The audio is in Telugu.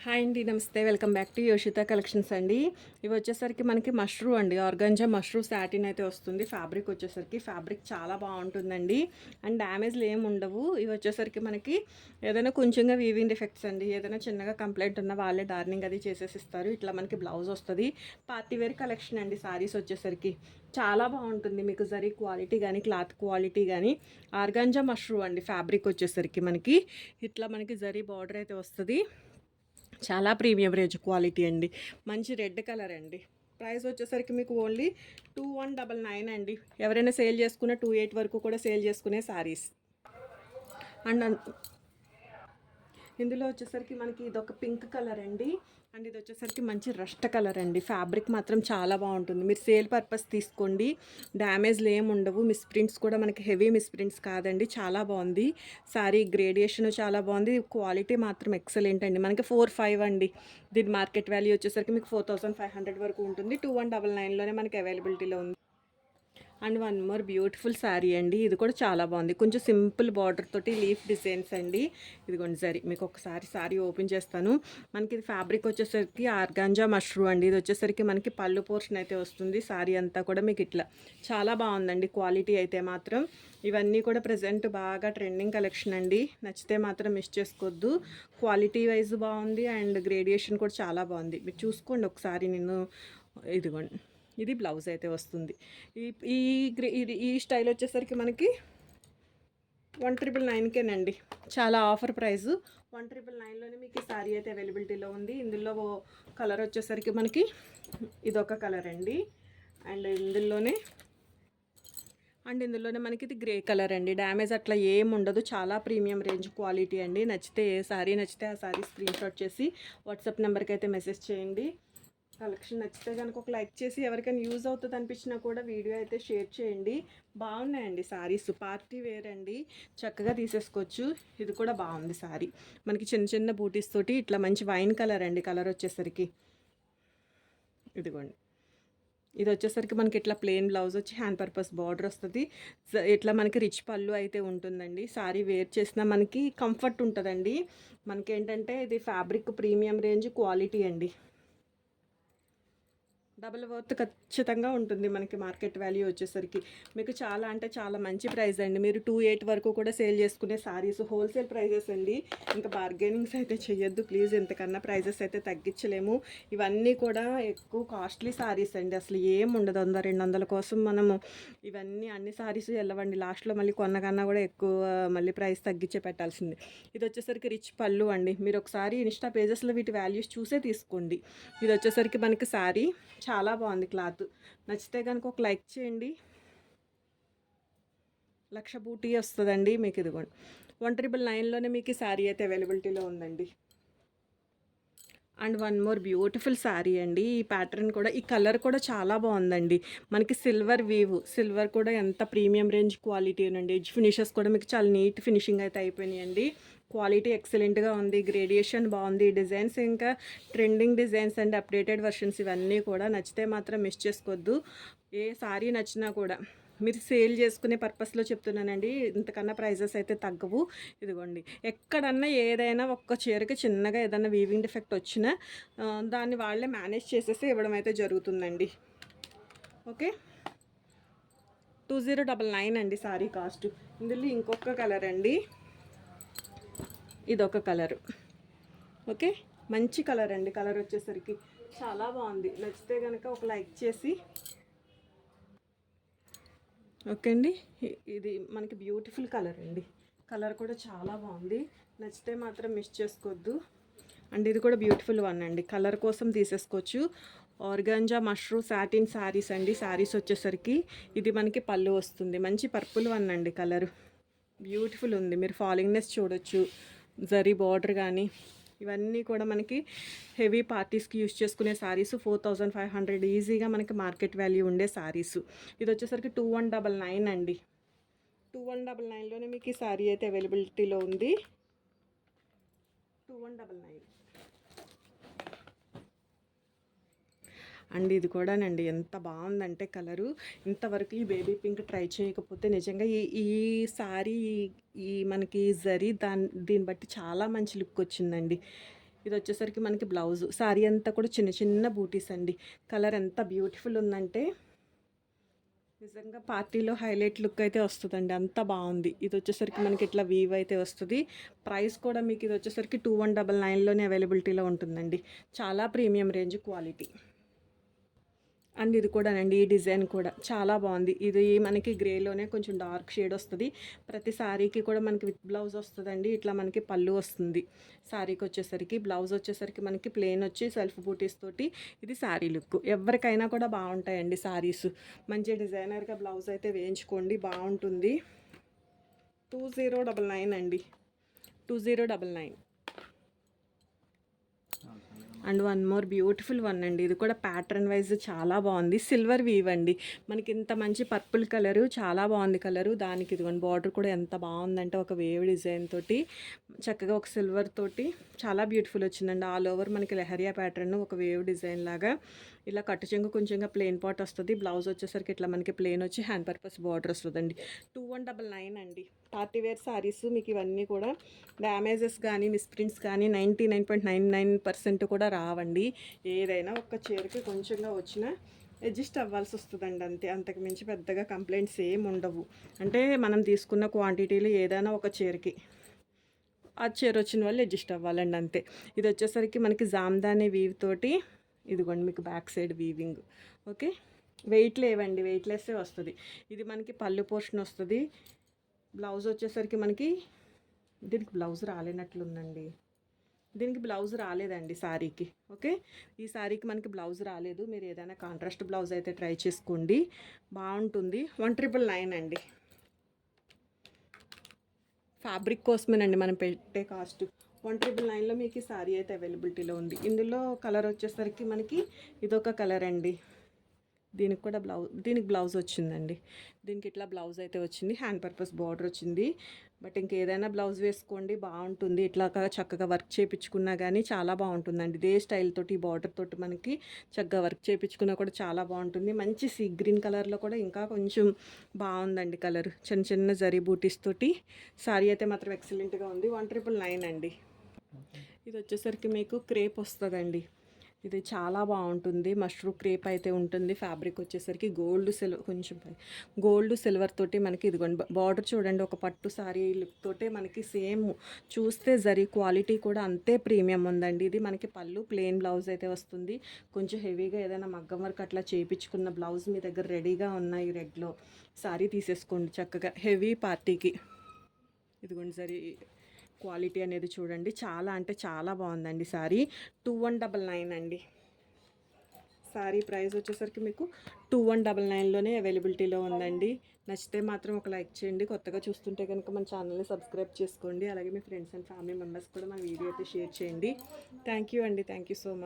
హాయ్ అండి, నమస్తే. వెల్కమ్ బ్యాక్ టు యోషిత కలెక్షన్స్ అండి. ఇవి వచ్చేసరికి మనకి మష్రూ అండి, ఆర్గాంజా మష్రూ సాటిన్ అయితే వస్తుంది. ఫ్యాబ్రిక్ వచ్చేసరికి ఫ్యాబ్రిక్ చాలా బాగుంటుందండి. అండ్ డ్యామేజ్లు ఏమి ఉండవు. ఇవి వచ్చేసరికి మనకి ఏదైనా కొంచెంగా వీవింగ్ డిఫెక్ట్స్ అండి, ఏదైనా చిన్నగా కంప్లైంట్ ఉన్న వాళ్ళే డార్నింగ్ అది చేసేసి ఇస్తారు. ఇట్లా మనకి బ్లౌజ్ వస్తుంది. పార్టీ వేర్ కలెక్షన్ అండి. సారీస్ వచ్చేసరికి చాలా బాగుంటుంది. మీకు జరీ క్వాలిటీ కానీ క్లాత్ క్వాలిటీ కానీ ఆర్గాంజా మష్రూ అండి. ఫ్యాబ్రిక్ వచ్చేసరికి మనకి ఇట్లా మనకి జరీ బార్డర్ అయితే వస్తుంది. చాలా ప్రీమియం రేంజ్ క్వాలిటీ అండి. మంచి రెడ్ కలర్ అండి. ప్రైస్ వచ్చేసరికి మీకు ఓన్లీ 2199 అండి. ఎవరైనా సేల్ చేసుకున్న 28 వరకు కూడా సేల్ చేసుకునే శారీస్. అండ్ ఇందులో వచ్చేసరికి మనకి ఇదొక పింక్ కలర్ అండి. అండ్ ఇది వచ్చేసరికి మంచి రస్ట్ కలర్ అండి. ఫ్యాబ్రిక్ మాత్రం చాలా బాగుంటుంది. మీరు సేల్ పర్పస్ తీసుకోండి, డ్యామేజ్లు ఏమి ఉండవు. మిస్ ప్రింట్స్ కూడా మనకి హెవీ మిస్ ప్రింట్స్ కాదండి. చాలా బాగుంది శారీ. గ్రేడియేషన్ చాలా బాగుంది. క్వాలిటీ మాత్రం ఎక్సలెంట్ అండి. మనకి 4-5 అండి. దీని మార్కెట్ వాల్యూ వచ్చేసరికి మీకు 4500 వరకు ఉంటుంది. 2199లోనే మనకి అవైలబిలిటీలో ఉంది. And one more beautiful sari అండి. ఇది కూడా చాలా బాగుంది. కొంచెం సింపుల్ బార్డర్ తోటి లీఫ్ డిజైన్స్ అండి. ఇదిగోండి సరే మీకు ఒకసారి శారీ ఓపెన్ చేస్తాను. మనకి ఇది ఫ్యాబ్రిక్ వచ్చేసరికి ఆర్గాంజా మష్రూ అండి. ఇది వచ్చేసరికి మనకి పళ్ళు పోర్షన్ అయితే వస్తుంది. శారీ అంతా కూడా మీకు ఇట్లా చాలా బాగుందండి. క్వాలిటీ అయితే మాత్రం ఇవన్నీ కూడా ప్రజెంట్ బాగా ట్రెండింగ్ కలెక్షన్ అండి. నచ్చితే మాత్రం మిస్ చేసుకోవద్దు. క్వాలిటీ వైజ్ బాగుంది అండ్ గ్రేడియేషన్ కూడా చాలా బాగుంది. మీరు చూసుకోండి ఒకసారి. నేను ఇదిగోండి ఇది బ్లౌజ్ అయితే వస్తుంది. ఈ ఈ ఈ స్టైల్ వచ్చేసరికి మనకి 1999కేనండి. చాలా ఆఫర్ ప్రైస్. 1999లోనే మీకు ఈ శారీ అయితే అవైలబిలిటీలో ఉంది. ఇందులో కలర్ వచ్చేసరికి మనకి ఇదొక కలర్ అండి. ఇందులోనే మనకి ఇది గ్రే కలర్ అండి. డ్యామేజ్ అట్లా ఏం ఉండదు. చాలా ప్రీమియం రేంజ్ క్వాలిటీ అండి. నచ్చితే ఏ శారీ నచ్చితే ఆ శారీ స్క్రీన్ షాట్ చేసి వాట్సాప్ నెంబర్కి అయితే మెసేజ్ చేయండి. కలెక్షన్ నచ్చితే కనుక ఒక లైక్ చేసి ఎవరికైనా యూజ్ అవుతుంది అనిపించినా కూడా వీడియో అయితే షేర్ చేయండి. బాగున్నాయండి శారీస్. పార్టీ వేర్ అండి, చక్కగా తీసేసుకోవచ్చు. ఇది కూడా బాగుంది శారీ. మనకి చిన్న చిన్న బూటీస్ తోటి ఇట్లా మంచి వైన్ కలర్ అండి. కలర్ వచ్చేసరికి ఇదిగోండి. ఇది వచ్చేసరికి మనకి ఇట్లా ప్లెయిన్ బ్లౌజ్ వచ్చి హ్యాండ్ పర్పస్ బార్డర్ వస్తుంది. ఇట్లా మనకి రిచ్ పళ్ళు అయితే ఉంటుందండి. శారీ వేర్ చేసినా మనకి కంఫర్ట్ ఉంటుందండి. మనకి ఏంటంటే ఇది ఫ్యాబ్రిక్ ప్రీమియం రేంజ్ క్వాలిటీ అండి. డబుల్ వర్త్ ఖచ్చితంగా ఉంటుంది. మనకి మార్కెట్ వాల్యూ వచ్చేసరికి మీకు చాలా అంటే చాలా మంచి ప్రైస్ అండి. మీరు 28 వరకు కూడా సేల్ చేసుకునే శారీస్ హోల్సేల్ ప్రైజెస్ అండి. ఇంకా బార్గెనింగ్స్ అయితే చేయొద్దు ప్లీజ్. ఇంతకన్నా ప్రైజెస్ అయితే తగ్గించలేము. ఇవన్నీ కూడా ఎక్కువ కాస్ట్లీ శారీస్ అండి. అసలు ఏం ఉండదు. 100-200 కోసం మనము ఇవన్నీ అన్ని శారీస్ వెళ్ళవండి. లాస్ట్లో మళ్ళీ కొన్నకన్నా కూడా ఎక్కువ మళ్ళీ ప్రైస్ తగ్గించే పెట్టాల్సింది. ఇది వచ్చేసరికి రిచ్ పళ్ళు అండి. మీరు ఒకసారి ఇన్స్టా పేజెస్లో వీటి వాల్యూస్ చూసే తీసుకోండి. ఇది వచ్చేసరికి మనకి శారీ చాలా బాగుంది. క్లాత్ నచ్చితే కనుక ఒక లైక్ చేయండి. లక్ష బూటీ వస్తుందండి మీకు. ఇదిగోండి 1999లోనే మీకు ఈ శారీ అయితే అవైలబిలిటీలో ఉందండి. And one more beautiful sari అండి. ఈ ప్యాటర్న్ కూడా ఈ కలర్ కూడా చాలా బాగుందండి. మనకి సిల్వర్ వీవ్, సిల్వర్ కూడా ఎంత ప్రీమియం రేంజ్ క్వాలిటీ అండి. ఎడ్జ్ ఫినిషెస్ కూడా మీకు చాలా నీట్ ఫినిషింగ్ అయితే అయిపోయినాయండి. క్వాలిటీ ఎక్సలెంట్గా ఉంది. గ్రేడియేషన్ బాగుంది. డిజైన్స్ ఇంకా trending designs and updated versions ఇవన్నీ కూడా. నచ్చితే మాత్రం మిస్ చేసుకోవద్దు. ఏ శారీ నచ్చినా కూడా మీరు సేల్ చేసుకునే పర్పస్లో చెప్తున్నానండి. ఇంతకన్నా ప్రైజెస్ అయితే తగ్గవు. ఇదిగోండి ఎక్కడన్నా ఏదైనా ఒక్క చీరకి చిన్నగా ఏదైనా వీవింగ్ డిఫెక్ట్ వచ్చినా దాన్ని వాళ్ళే మేనేజ్ చేసేసి ఇవ్వడం అయితే జరుగుతుందండి. ఓకే, 2099 అండి శారీ కాస్ట్. ఇందులో ఇంకొక కలర్ అండి. ఇదొక కలరు. ఓకే, మంచి కలర్ అండి. కలర్ వచ్చేసరికి చాలా బాగుంది. నచ్చితే కనుక ఒక లైక్ చేసి ఓకే అండి. ఇది మనకి బ్యూటిఫుల్ కలర్ అండి. కలర్ కూడా చాలా బాగుంది. నచ్చితే మాత్రం మిస్ చేసుకోవద్దు. అండ్ ఇది కూడా బ్యూటిఫుల్ వన్ అండి. కలర్ కోసం తీసేసుకోవచ్చు. ఆర్గాంజా మష్రూ సాటిన్ శారీస్ అండి. శారీస్ వచ్చేసరికి ఇది మనకి పళ్ళు వస్తుంది. మంచి పర్పుల్ వన్ అండి. కలర్ బ్యూటిఫుల్ ఉంది. మీరు ఫాలింగ్నెస్ చూడొచ్చు. జరీ బార్డర్ కానీ ఇవన్నీ కూడా మనకి హెవీ పార్టీస్కి యూస్ చేసుకునే శారీస్. 4500 ఈజీగా మనకి మార్కెట్ వాల్యూ ఉండే శారీస్. ఇది వచ్చేసరికి 2199 అండి. 2199లోనే మీకు ఈ శారీ అయితే అవైలబిలిటీలో ఉంది. 2199 అండ్ ఇది కూడానండి ఎంత బాగుందంటే కలరు. ఇంతవరకు ఈ బేబీ పింక్ ట్రై చేయకపోతే నిజంగా ఈ ఈ శారీ ఈ మనకి జరీ దీన్ని బట్టి చాలా మంచి లుక్ వచ్చిందండి. ఇది వచ్చేసరికి మనకి బ్లౌజు. శారీ అంతా కూడా చిన్న చిన్న బూటీస్ అండి. కలర్ ఎంత బ్యూటిఫుల్ ఉందంటే నిజంగా పార్టీలో హైలైట్ లుక్ అయితే వస్తుందండి. అంత బాగుంది. ఇది వచ్చేసరికి మనకి ఇట్లా వీవ్ అయితే వస్తుంది. ప్రైస్ కూడా మీకు ఇది వచ్చేసరికి 2199లోనే అవైలబిలిటీలో ఉంటుందండి. చాలా ప్రీమియం రేంజ్ క్వాలిటీ. అండ్ ఇది కూడానండి, ఈ డిజైన్ కూడా చాలా బాగుంది. ఇది మనకి గ్రేలోనే కొంచెం డార్క్ షేడ్ వస్తుంది. ప్రతి శారీకి కూడా మనకి విత్ బ్లౌజ్ వస్తుందండి. ఇట్లా మనకి పళ్ళు వస్తుంది. శారీకి వచ్చేసరికి బ్లౌజ్ వచ్చేసరికి మనకి ప్లెయిన్ వచ్చి సెల్ఫ్ బూటీస్ తోటి ఇది శారీ లుక్. ఎవరికైనా కూడా బాగుంటాయండి శారీస్. మంచి డిజైనర్గా బ్లౌజ్ అయితే వేయించుకోండి, బాగుంటుంది. 2099 అండి, 2099. And one more beautiful one అండి. ఇది కూడా ప్యాటర్న్ వైజ్ చాలా బాగుంది. సిల్వర్ వీవ్ అండి. మనకి ఇంత మంచి పర్పుల్ కలరు, చాలా బాగుంది కలరు. దానికి ఇదిగోండి బార్డర్ కూడా ఎంత బాగుందంటే ఒక వేవ్ డిజైన్ తోటి చక్కగా ఒక సిల్వర్ తోటి చాలా బ్యూటిఫుల్ వచ్చిందండి. ఆల్ ఓవర్ మనకి లెహరియా ప్యాటర్న్ ఒక వేవ్ డిజైన్ లాగా ఇలా కట్టు చెంగు కొంచెంగా ప్లెయిన్ పాట్ వస్తుంది. బ్లౌజ్ వచ్చేసరికి ఇట్లా మనకి ప్లెయిన్ వచ్చి హ్యాండ్ పర్పస్ బార్డర్ వస్తుందండి. 2199 అండి. పార్టీ వేర్ శారీస్ మీకు ఇవన్నీ కూడా డ్యామేజెస్ కానీ మిస్ప్రింట్స్ కానీ 99.99% కూడా రావండి. ఏదైనా ఒక్క చీరకి కొంచెంగా వచ్చినా అడ్జస్ట్ అవ్వాల్సి వస్తుందండి అంతే. అంతకు మించి పెద్దగా కంప్లైంట్స్ ఏమి ఉండవు. అంటే మనం తీసుకున్న క్వాంటిటీలు ఏదైనా ఒక చీరకి ఆ చీర వచ్చిన వాళ్ళు అడ్జస్ట్ అవ్వాలండి అంతే. ఇది వచ్చేసరికి మనకి జామ్దాని వీవ్ తోటి ఇదిగోండి మీకు back side weaving. Okay, wait లేవండి, వెయిట్లెస్సే వస్తుంది. ఇది మనకి పళ్ళు పోర్షన్ వస్తుంది. బ్లౌజ్ వచ్చేసరికి మనకి దీనికి బ్లౌజ్ రాలేనట్లుందండి. దీనికి బ్లౌజ్ రాలేదండి శారీకి. ఓకే, ఈ శారీకి మనకి బ్లౌజ్ రాలేదు. మీరు ఏదైనా కాంట్రాస్ట్ బ్లౌజ్ అయితే ట్రై చేసుకోండి, బాగుంటుంది. 1999 అండి. ఫ్యాబ్రిక్ కోసమేనండి మనం పెట్టే కాస్ట్. 1999లో మీకు ఈ శారీ అయితే అవైలబిలిటీలో ఉంది. ఇందులో కలర్ వచ్చేసరికి మనకి ఇదొక కలర్ అండి. దీనికి బ్లౌజ్ వచ్చిందండి. దీనికి ఇట్లా బ్లౌజ్ అయితే వచ్చింది. హ్యాండ్ పర్పస్ బార్డర్ వచ్చింది. బట్ ఇంకేదైనా బ్లౌజ్ వేసుకోండి, బాగుంటుంది. ఇట్లా చక్కగా వర్క్ చేయించుకున్నా కానీ చాలా బాగుంటుందండి. ఇదే స్టైల్ తోటి బార్డర్ తోటి మనకి చక్కగా వర్క్ చేయించుకున్నా కూడా చాలా బాగుంటుంది. మంచి సీ గ్రీన్ కలర్లో కూడా ఇంకా కొంచెం బాగుందండి కలర్. చిన్న చిన్న జరీ బూటీస్ తోటి శారీ అయితే మాత్రం ఎక్సలెంట్గా ఉంది. 1999 అండి. ఇది వచ్చేసరికి మీకు క్రేప్ వస్తుందండి. ఇది చాలా బాగుంటుంది. మష్రూమ్ క్రేప్ అయితే ఉంటుంది. ఫ్యాబ్రిక్ వచ్చేసరికి గోల్డ్ సిల్వర్ తోటి మనకి ఇదిగోండి బార్డర్ చూడండి. ఒక పట్టు సారీ లుక్ తోటే మనకి సేమ్ చూస్తే జరీ క్వాలిటీ కూడా అంతే ప్రీమియం ఉందండి. ఇది మనకి పళ్ళు ప్లెయిన్ బ్లౌజ్ అయితే వస్తుంది. కొంచెం హెవీగా ఏదైనా మగ్గం వర్క్ అట్లా చేయించుకున్న బ్లౌజ్ మీ దగ్గర రెడీగా ఉన్నాయి రెడ్లో సారీ తీసేసుకోండి చక్కగా హెవీ పార్టీకి. ఇదిగోండి జరీ క్వాలిటీ అనేది చూడండి, చాలా అంటే చాలా బాగుందండి శారీ. 2199 అండి. శారీ ప్రైస్ వచ్చేసరికి మీకు 2199లోనే అవైలబిలిటీలో ఉందండి. నచ్చితే మాత్రం ఒక లైక్ చేయండి. కొత్తగా చూస్తుంటే కనుక మన ఛానల్ని సబ్స్క్రైబ్ చేసుకోండి. అలాగే మీ ఫ్రెండ్స్ అండ్ ఫ్యామిలీ మెంబర్స్ కూడా మన వీడియో అయితే షేర్ చేయండి. థ్యాంక్ యూ అండి. Thank you so much.